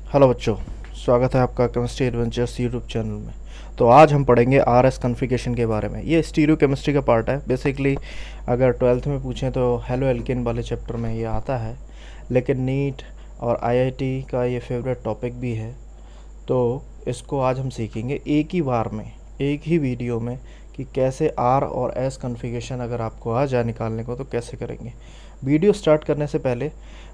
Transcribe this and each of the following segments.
Hello बच्चों, स्वागत है आपका केमिस्ट्री एडवेंचर्स यूट्यूब चैनल में। तो आज हम पढ़ेंगे आरएस कॉन्फ़िगरेशन के बारे में। ये स्टीरियो केमिस्ट्री का पार्ट है। बेसिकली अगर 12th में पूछें तो हेलो एल्केन वाले चैप्टर में ये आता है, लेकिन नीट और आईआईटी का ये फेवरेट टॉपिक भी है। तो इसको आज हम सीखेंगे एक ही बार में, एक ही वीडियो में, कि कैसे आर और एस कॉन्फ़िगरेशन अगर आपको आ जाए निकालने को तो कैसे करेंगे। वीडियो स्टार्ट करने से पहले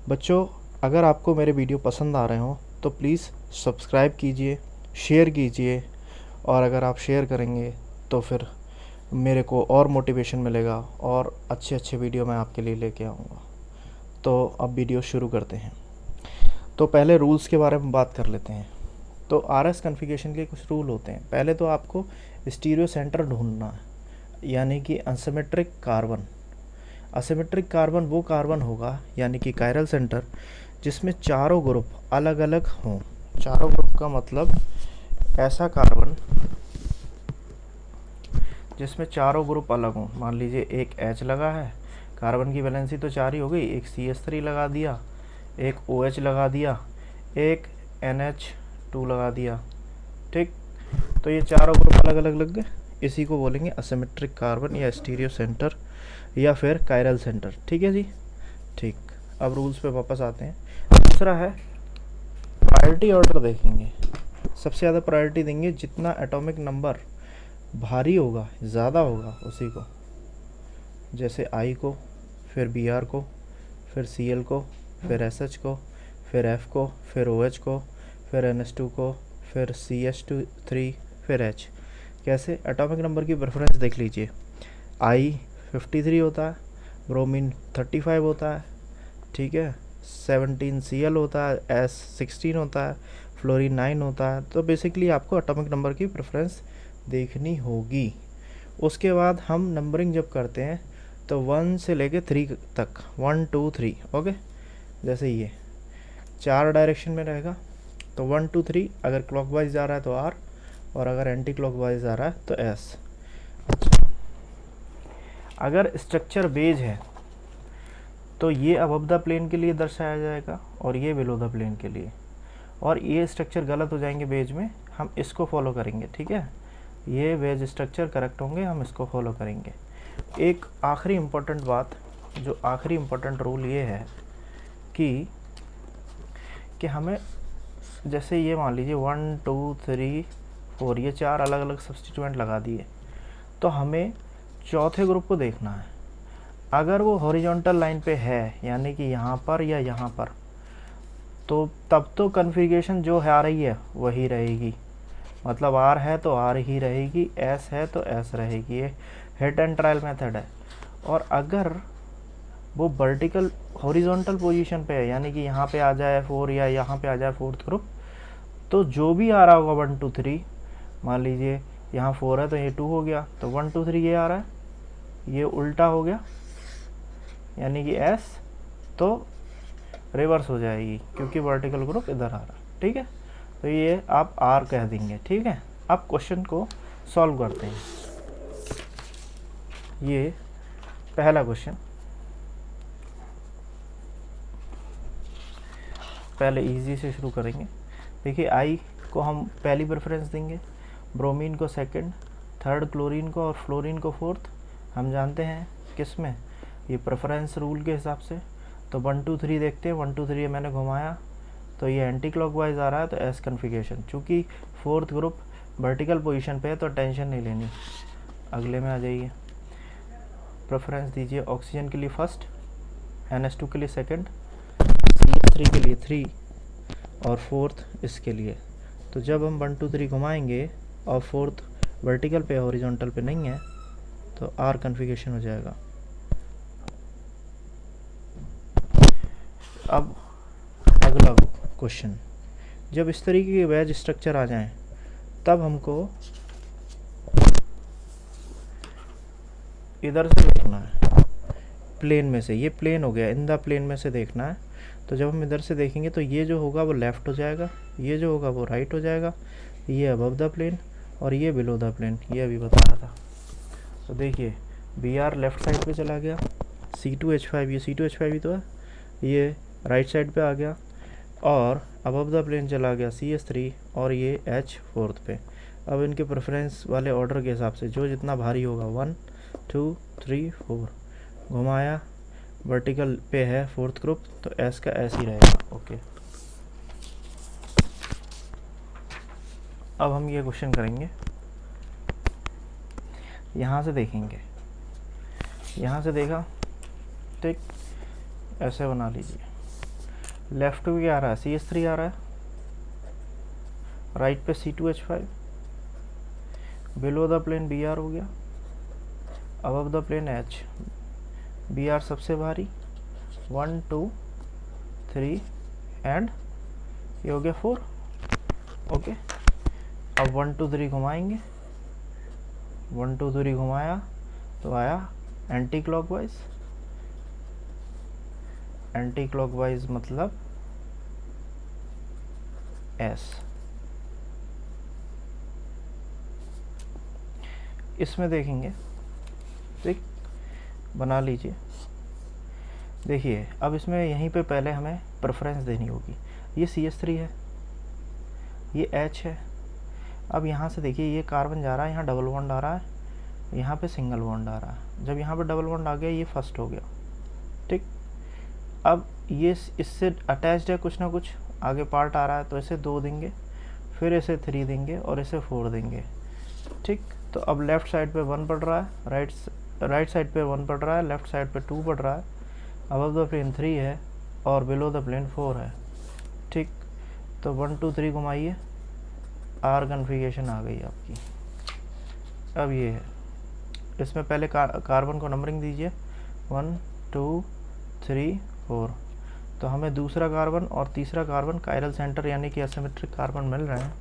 बच्चों, अगर आपको मेरे वीडियो पसंद आ रहे हों तो प्लीज़ सब्सक्राइब कीजिए, शेयर कीजिए, और अगर आप शेयर करेंगे तो फिर मेरे को और मोटिवेशन मिलेगा और अच्छे अच्छे वीडियो मैं आपके लिए लेके आऊँगा। तो अब वीडियो शुरू करते हैं। तो पहले रूल्स के बारे में बात कर लेते हैं। तो आरएस कॉन्फ़िगरेशन के कुछ रूल होते हैं। पहले तो आपको स्टीरियो सेंटर ढूंढना है, यानी कि असिमेट्रिक कार्बन। असिमेट्रिक कार्बन वो कार्बन होगा, यानी कि कायरल सेंटर, जिसमें चारों ग्रुप अलग अलग हों। चारों ग्रुप का मतलब ऐसा कार्बन जिसमें चारों ग्रुप अलग हों। मान लीजिए एक H लगा है, कार्बन की वैलेंसी तो 4 ही हो गई, एक CH3 लगा दिया, एक OH लगा दिया, एक NH2 लगा दिया। ठीक, तो ये चारों ग्रुप अलग अलग लग गए। इसी को बोलेंगे असिमेट्रिक कार्बन या स्टीरियो सेंटर या फिर कायरल सेंटर। ठीक है जी, ठीक। अब रूल्स पे वापस आते हैं। दूसरा है प्रायोरिटी ऑर्डर देखेंगे। सबसे ज़्यादा प्रायोरिटी देंगे जितना एटॉमिक नंबर भारी होगा, ज़्यादा होगा, उसी को। जैसे I को, फिर Br को, फिर Cl को, फिर SH को, फिर F को, फिर OH को, फिर NH2 को, फिर CH3, फिर H। कैसे? एटॉमिक नंबर की प्रेफरेंस देख लीजिए। I 53 होता है, ब्रोमीन 35 होता है, ठीक है, 17 Cl होता है, S 16 होता है, फ्लोरीन 9 होता है। तो बेसिकली आपको एटॉमिक नंबर की प्रेफरेंस देखनी होगी। उसके बाद हम नंबरिंग जब करते हैं तो 1 से लेके 3 तक, 1 2 3, ओके। जैसे ये 4 डायरेक्शन में रहेगा, तो 1 2 3 अगर क्लॉकवाइज जा रहा है तो R, और अगर एंटी क्लॉकवाइज जा रहा है तो S। अगर स्ट्रक्चर बेज है तो ये अबव द प्लेन के लिए दर्शाया जाएगा और ये बिलो द प्लेन के लिए। और ये स्ट्रक्चर गलत हो जाएंगे बेज में, हम इसको फॉलो करेंगे। ठीक है, ये बेज स्ट्रक्चर करेक्ट होंगे, हम इसको फॉलो करेंगे। एक आखिरी इम्पोर्टेंट बात, जो आखिरी इम्पोर्टेंट रूल ये है कि हमें, जैसे ये मान लीजिए 1 2 3 4, ये 4 अलग अलग सब्स्टिट्यूएंट लगा दिए, तो हमें चौथे ग्रुप को देखना है। अगर वो हॉरिजॉन्टल लाइन पे है, यानी कि यहाँ पर या यहाँ पर, तो तब तो कॉन्फ़िगरेशन जो है आ रही है वही रहेगी। मतलब R है तो R ही रहेगी, S है तो S रहेगी। ये हिट एंड ट्रायल मेथड है। और अगर वो वर्टिकल हॉरिजॉन्टल पोजीशन पे है, यानी कि यहाँ पे आ जाए 4 या यहाँ पे आ जाए 4th ग्रुप, तो जो भी आ रहा होगा 1 2 3, मान लीजिए यहाँ 4 है तो ये 2 हो गया, तो 1 2 3 ये आ रहा है, ये उल्टा हो गया, यानी कि S तो रिवर्स हो जाएगी क्योंकि वर्टिकल ग्रुप इधर आ रहा है। ठीक है, तो ये आप R कह देंगे। ठीक है, अब क्वेश्चन को सॉल्व करते हैं। ये पहला क्वेश्चन, पहले इजी से शुरू करेंगे। देखिए I को हम पहली प्रेफरेंस देंगे, ब्रोमीन को सेकंड, थर्ड क्लोरीन को और फ्लोरीन को फोर्थ। हम जानते हैं किस में, ये प्रेफरेंस रूल के हिसाब से। तो 1 2 3 देखते हैं। 1 2 3 मैंने घुमाया तो ये एंटी क्लॉकवाइज आ रहा है, तो एस कन्फिगरेशन। चूँकि 4th ग्रुप वर्टिकल पोजीशन पे है तो टेंशन नहीं लेनी। अगले में आ जाइए, प्रेफरेंस दीजिए ऑक्सीजन के लिए फर्स्ट, NH2 के लिए सेकंड, CH3 के लिए 3 और 4th इसके लिए। तो जब हम 1 2 3 घुमाएंगे और 4th वर्टिकल पे हॉरिजॉन्टल पे नहीं है तो R कन्फिगरेशन हो जाएगा। अब अगला क्वेश्चन, जब इस तरीके के वेज स्ट्रक्चर आ जाएं तब हमको इधर से देखना है, प्लेन में से। ये प्लेन हो गया, इन द प्लेन में से देखना है। तो जब हम इधर से देखेंगे तो ये जो होगा वो लेफ़्ट हो जाएगा, ये जो होगा वो राइट हो जाएगा, ये अबव द प्लेन और ये बिलो द प्लेन। ये अभी बता रहा था। तो देखिए Br लेफ़्ट साइड पे चला गया, C2H5, ये C2H5 ही तो है, ये राइट साइड पे आ गया, और अबव द प्लेन चला गया CS3 और ये H फोर्थ पे। अब इनके प्रेफरेंस वाले ऑर्डर के हिसाब से जो जितना भारी होगा 1 2 3 4 घुमाया, वर्टिकल पे है फोर्थ ग्रुप, तो S का S ही रहेगा। ओके, अब हम ये क्वेश्चन करेंगे, यहाँ से देखेंगे, यहाँ से देखा, ठीक, ऐसे बना लीजिए। लेफ्ट पे क्या आ रहा है, CS3 आ रहा है, राइट पे C2H5, below the plane BR हो गया, above the plane H, BR सबसे भारी, 1 2 3 एंड ये हो गया 4। ओके, अब 1 2 3 घुमाएंगे, 1 2 3 घुमाया तो आया एंटी क्लॉकवाइज, एंटी क्लॉकवाइज मतलब S। इसमें देखेंगे, ठीक, बना लीजिए। देखिए अब इसमें यहीं पे पहले हमें प्रेफरेंस देनी होगी। ये CS3 है, ये H है। अब यहाँ से देखिए ये कार्बन जा रहा है, यहाँ डबल बॉन्ड आ रहा है, यहाँ पे सिंगल बॉन्ड आ रहा है। जब यहाँ पे डबल बॉन्ड आ गया ये फर्स्ट हो गया, ठीक। अब ये इससे अटैच्ड है, कुछ ना कुछ आगे पार्ट आ रहा है, तो इसे 2 देंगे, फिर इसे 3 देंगे और इसे 4 देंगे, ठीक। तो अब लेफ़्ट साइड पे 1 पड़ रहा है, राइट साइड पे 1 पड़ रहा है, लेफ़्ट साइड पे 2 पड़ रहा है, अबव द प्लेन 3 है और बिलो द प्लेन 4 है, ठीक। तो 1 2 3 घुमाइए, R कन्फिगरेशन आ गई आपकी। अब ये है, इसमें पहले कार्बन को नंबरिंग दीजिए, 1 2 3 4। तो हमें दूसरा कार्बन और तीसरा कार्बन कायरल सेंटर यानी कि एसिमेट्रिक कार्बन मिल रहे हैं।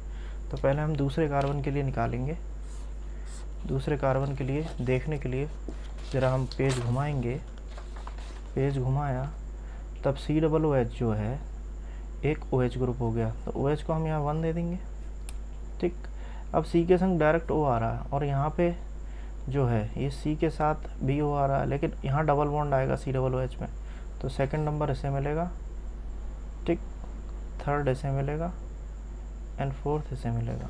तो पहले हम दूसरे कार्बन के लिए निकालेंगे। दूसरे कार्बन के लिए देखने के लिए ज़रा हम पेज घुमाएंगे, पेज घुमाया, तब COOH जो है एक OH ग्रुप हो गया, तो OH को हम यहाँ 1 दे देंगे, ठीक। अब C के संग डायरेक्ट O आ रहा है और यहाँ पे जो है ये C के साथ भी O आ रहा है, लेकिन यहाँ डबल बॉन्ड आएगा COOH में, तो सेकंड नंबर इसे मिलेगा, ठीक, थर्ड इसे मिलेगा एंड फोर्थ इसे मिलेगा।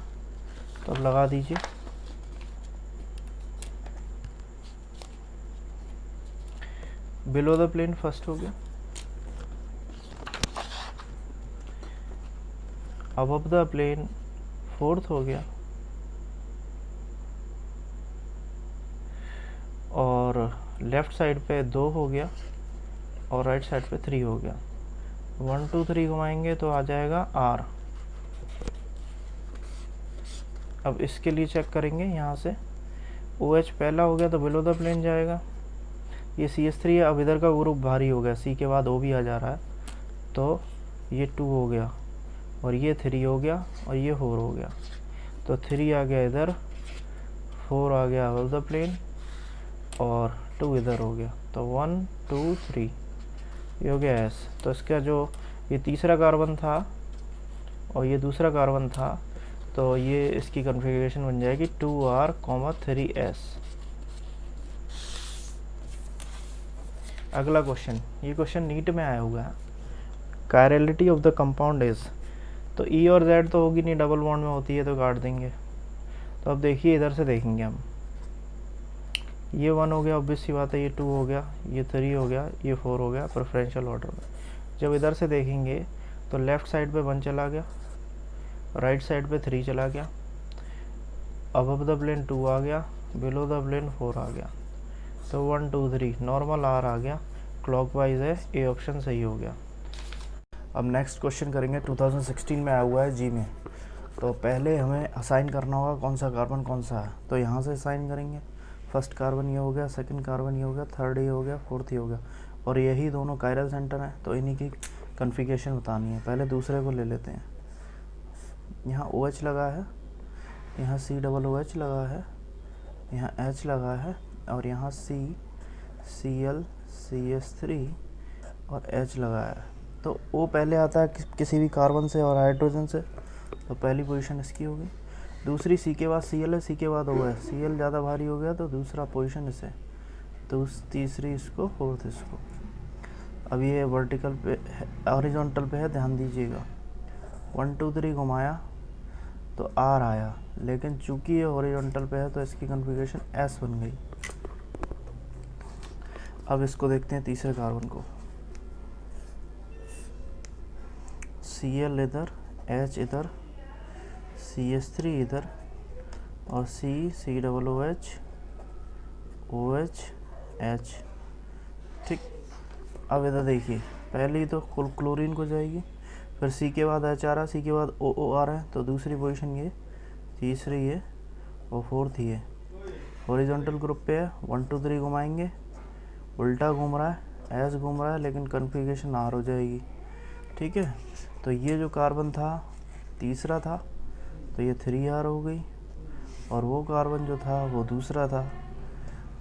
तो अब लगा दीजिए, बिलो द प्लेन फर्स्ट हो गया, अबव द प्लेन फोर्थ हो गया और लेफ़्ट साइड पे 2 हो गया और राइट साइड पे 3 हो गया। 1 2 3 घुमाएंगे तो आ जाएगा R। अब इसके लिए चेक करेंगे, यहाँ से OH पहला हो गया तो बिलो द प्लेन जाएगा, ये CS3 है। अब इधर का ग्रुप भारी हो गया, C के बाद O भी आ जा रहा है, तो ये 2 हो गया और ये 3 हो गया और ये 4 हो गया। तो 3 आ गया इधर, 4 आ गया अबव द प्लेन और 2 इधर हो गया। तो 1 2 3 ये हो गया S। तो इसका जो ये तीसरा कार्बन था और ये दूसरा कार्बन था, तो ये इसकी कॉन्फ़िगरेशन बन जाएगी 2R, 3S। अगला क्वेश्चन, ये क्वेश्चन नीट में आया हुआ है, chirality of the compound is, तो E और Z तो होगी नहीं, डबल बॉन्ड में होती है तो काट देंगे। तो अब देखिए इधर से देखेंगे हम, ये 1 हो गया, ऑब्वियस सी बात है, ये 2 हो गया, ये 3 हो गया, ये 4 हो गया प्रेफरेंशियल ऑर्डर में। जब इधर से देखेंगे तो लेफ़्ट साइड पे 1 चला गया, राइट साइड पे 3 चला गया, अबव द प्लेन 2 आ गया, बिलो द प्लेन 4 आ गया। तो 1 2 3 नॉर्मल R आ गया, क्लॉकवाइज है, ए ऑप्शन सही हो गया। अब नेक्स्ट क्वेश्चन करेंगे, 2016 में आया हुआ है जी में। तो पहले हमें असाइन करना होगा कौन सा कार्बन कौन सा है, तो यहाँ से असाइन करेंगे। फर्स्ट कार्बन ये हो गया, सेकंड कार्बन ये हो गया, थर्ड ये हो गया, फोर्थ ये हो गया, और यही दोनों कायरल सेंटर हैं, तो इन्हीं की कॉन्फ़िगरेशन बतानी है। पहले दूसरे को ले लेते हैं। यहाँ OH लगा है, यहाँ COOH लगा है, यहाँ H लगा है और यहाँ CCl CS3 और H लगा है। तो O पहले आता है किसी भी कार्बन से और हाइड्रोजन से, तो पहली पोजीशन इसकी होगी। दूसरी C के बाद Cl है, C के बाद O है, Cl ज़्यादा भारी हो गया तो दूसरा पोजीशन इसे, तो तीसरी इसको, फोर्थ इसको। अब ये वर्टिकल पे हॉरिजॉन्टल पे है, ध्यान दीजिएगा। 1 2 3 घुमाया तो R आया, लेकिन चूंकि ये हॉरिजॉन्टल पे है तो इसकी कॉन्फ़िगरेशन S बन गई। अब इसको देखते हैं तीसरे कार्बन को। Cl इधर, H इधर, CH3 इधर और COOH OH H। ठीक, अब इधर देखिए, पहली तो क्लोरीन को जाएगी, फिर C के बाद H आ रहा है, C के बाद OO आ रहा है, तो दूसरी पोजीशन ये, तीसरी ये और फोर्थ ये। हॉरिजॉन्टल ग्रुप पे है, 1 2 3 घुमाएंगे, उल्टा घूम रहा है, S घूम रहा है, लेकिन कन्फिगरेशन R हो जाएगी। ठीक है, तो ये जो कार्बन था तीसरा था, तो ये 3R हो गई, और वो कार्बन जो था वो दूसरा था,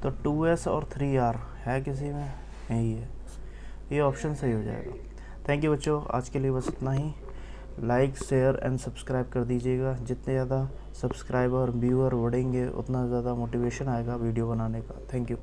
तो 2S और 3R है किसी में, यही है, ये ऑप्शन सही हो जाएगा। थैंक यू बच्चों, आज के लिए बस इतना ही। लाइक शेयर एंड सब्सक्राइब कर दीजिएगा। जितने ज़्यादा सब्सक्राइबर व्यूअर बढ़ेंगे उतना ज़्यादा मोटिवेशन आएगा वीडियो बनाने का। Thank you.